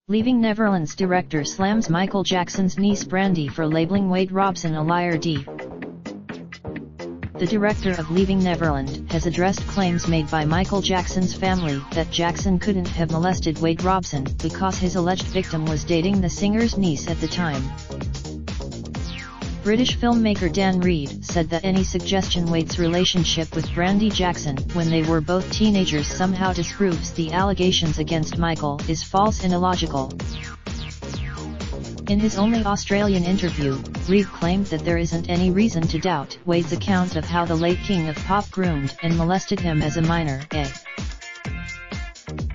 Leaving Neverlands director slams Michael Jackson's niece Brandi for labeling Wade Robson a liar. The director of Leaving Neverland has addressed claims made by Michael Jackson's family that Jackson couldn't have molested Wade Robson because his alleged victim was dating the singer's niece at the time. British filmmaker Dan Reed said that any suggestion Wade's relationship with Brandi Jackson when they were both teenagers somehow disproves the allegations against Michael is false and illogical. In his only Australian interview, Reed claimed that there isn't any reason to doubt Wade's account of how the late king of pop groomed and molested him as a minor.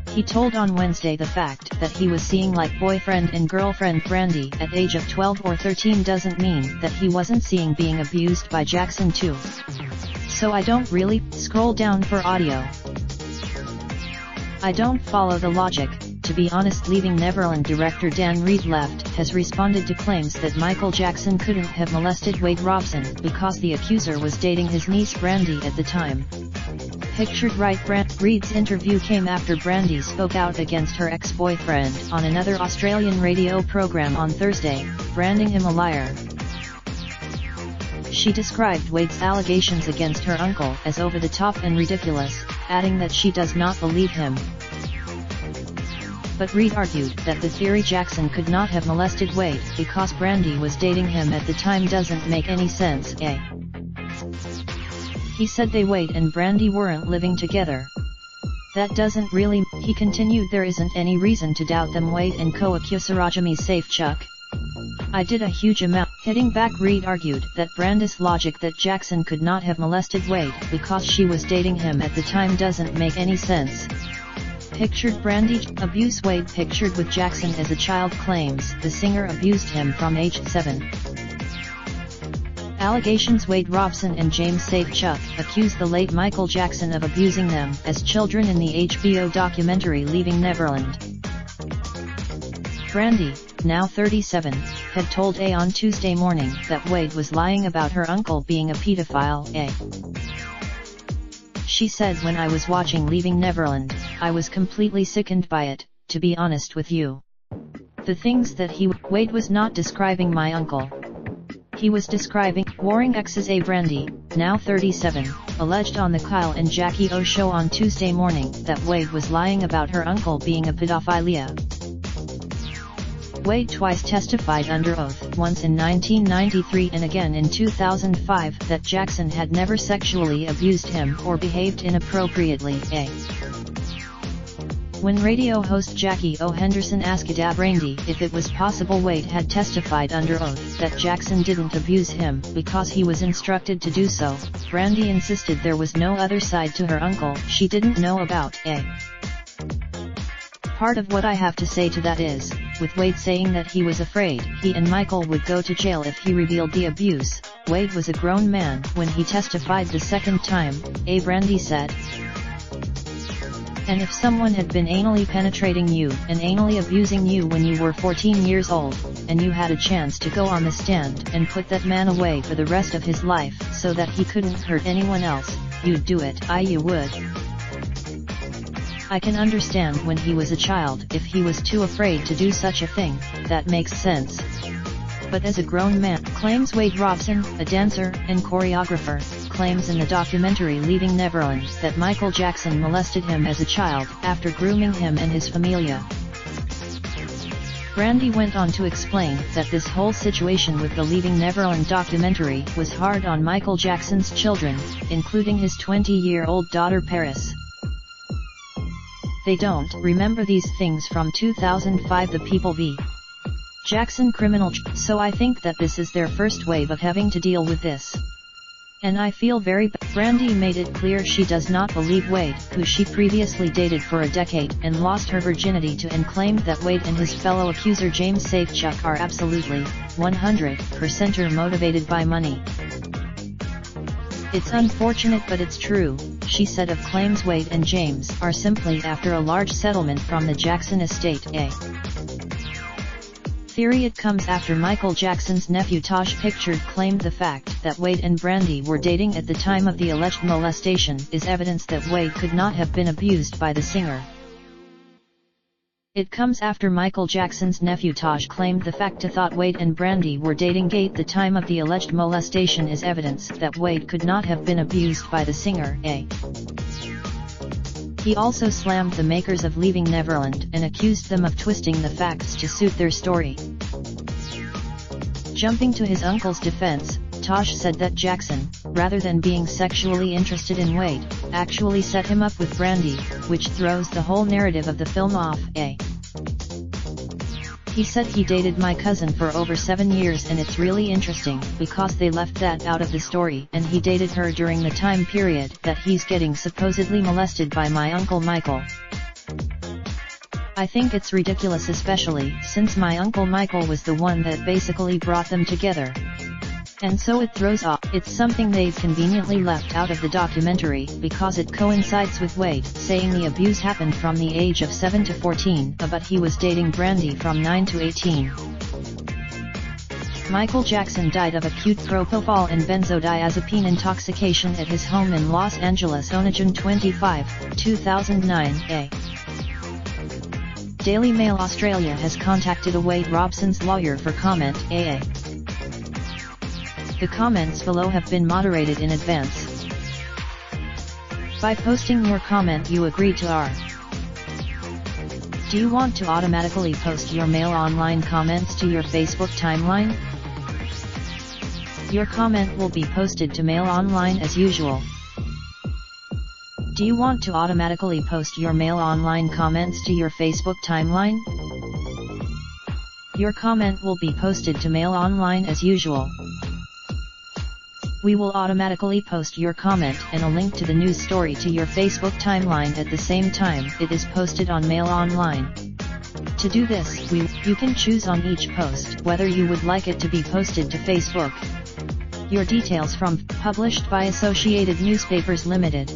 He told on Wednesday the fact that he was seeing like boyfriend and girlfriend Brandi at age of 12 or 13 doesn't mean that he wasn't seeing being abused by Jackson too. So I don't really scroll down for audio. I don't follow the logic. To be honest, Leaving Neverland director Dan Reed has responded to claims that Michael Jackson couldn't have molested Wade Robson because the accuser was dating his niece Brandi at the time. Pictured right. Reed's interview came after Brandi spoke out against her ex-boyfriend on another Australian radio program on Thursday, branding him a liar. She described Wade's allegations against her uncle as over-the-top and ridiculous, adding that she does not believe him. But Reed argued that the theory Jackson could not have molested Wade because Brandi was dating him at the time doesn't make any sense. He said Wade and Brandi weren't living together. That doesn't really, he continued, there isn't any reason to doubt them. Wade and co-accuser Rajami safe Chuck. I did a huge amount. Hitting back, Reed argued that Brandi's logic that Jackson could not have molested Wade because she was dating him at the time doesn't make any sense. Pictured Brandi abuse. Wade pictured with Jackson as a child claims the singer abused him from age 7. Allegations. Wade Robson and James Safechuck accused the late Michael Jackson of abusing them as children in the HBO documentary Leaving Neverland. Brandi, now 37, had told on Tuesday morning that Wade was lying about her uncle being a pedophile. She said, when I was watching Leaving Neverland, I was completely sickened by it, to be honest with you. The things that Wade was not describing my uncle. He was describing warring exes. Brandi, now 37, alleged on the Kyle and Jackie O show on Tuesday morning that Wade was lying about her uncle being a pedophilia. Wade twice testified under oath, once in 1993 and again in 2005, that Jackson had never sexually abused him or behaved inappropriately. When radio host Jackie O. Henderson asked Brandi if it was possible Wade had testified under oath that Jackson didn't abuse him because he was instructed to do so, Brandi insisted there was no other side to her uncle she didn't know about. Part of what I have to say to that is, with Wade saying that he was afraid he and Michael would go to jail if he revealed the abuse, Wade was a grown man when he testified the second time, Brandi said. And if someone had been anally penetrating you and anally abusing you when you were 14 years old, and you had a chance to go on the stand and put that man away for the rest of his life so that he couldn't hurt anyone else, you'd do it. You would. I can understand when he was a child if he was too afraid to do such a thing, that makes sense. But as a grown man, claims Wade Robson, a dancer and choreographer, claims in the documentary Leaving Neverland that Michael Jackson molested him as a child after grooming him and his familia. Brandi went on to explain that this whole situation with the Leaving Neverland documentary was hard on Michael Jackson's children, including his 20-year-old daughter Paris. They don't remember these things from 2005, the People v. Jackson criminal. So I think that this is their first wave of having to deal with this. And I feel very bad. Brandi made it clear she does not believe Wade, who she previously dated for a decade and lost her virginity to, and claimed that Wade and his fellow accuser James Safechuck are absolutely 100% motivated by money. It's unfortunate but it's true, she said of claims Wade and James are simply after a large settlement from the Jackson estate. theory it comes after Michael Jackson's nephew Tosh Pictured claimed the fact that Wade and Brandi were dating at the time of the alleged molestation is evidence that Wade could not have been abused by the singer. It comes after Michael Jackson's nephew Tosh claimed the fact to thought Wade and Brandi were dating at the time of the alleged molestation is evidence that Wade could not have been abused by the singer. He also slammed the makers of Leaving Neverland and accused them of twisting the facts to suit their story. Jumping to his uncle's defense, Tosh said that Jackson, rather than being sexually interested in Wade, actually set him up with Brandi, which throws the whole narrative of the film off. He said he dated my cousin for over 7 years and it's really interesting because they left that out of the story and he dated her during the time period that he's getting supposedly molested by my uncle Michael. I think it's ridiculous, especially since my uncle Michael was the one that basically brought them together. And so it throws off. It's something they've conveniently left out of the documentary because it coincides with Wade saying the abuse happened from the age of 7 to 14, but he was dating Brandi from 9 to 18. Michael Jackson died of acute propofol and benzodiazepine intoxication at his home in Los Angeles on June 25, 2009. Daily Mail Australia has contacted Wade Robson's lawyer for comment. The comments below have been moderated in advance. By posting your comment you agree to our. Do you want to automatically post your Mail Online comments to your Facebook timeline? Your comment will be posted to Mail Online as usual. Do you want to automatically post your Mail Online comments to your Facebook timeline? Your comment will be posted to Mail Online as usual. We will automatically post your comment and a link to the news story to your Facebook timeline at the same time it is posted on Mail Online. To do this, you can choose on each post whether you would like it to be posted to Facebook. Your details from published by Associated Newspapers Limited.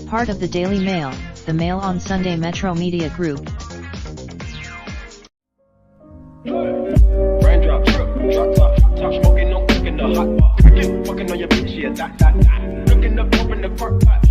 Part of the Daily Mail, the Mail on Sunday Metro Media Group. Raindrops, drop top smoking, no cooking the hot pot. Fucking on your bitch, yeah, that. Looking up, open the park pot.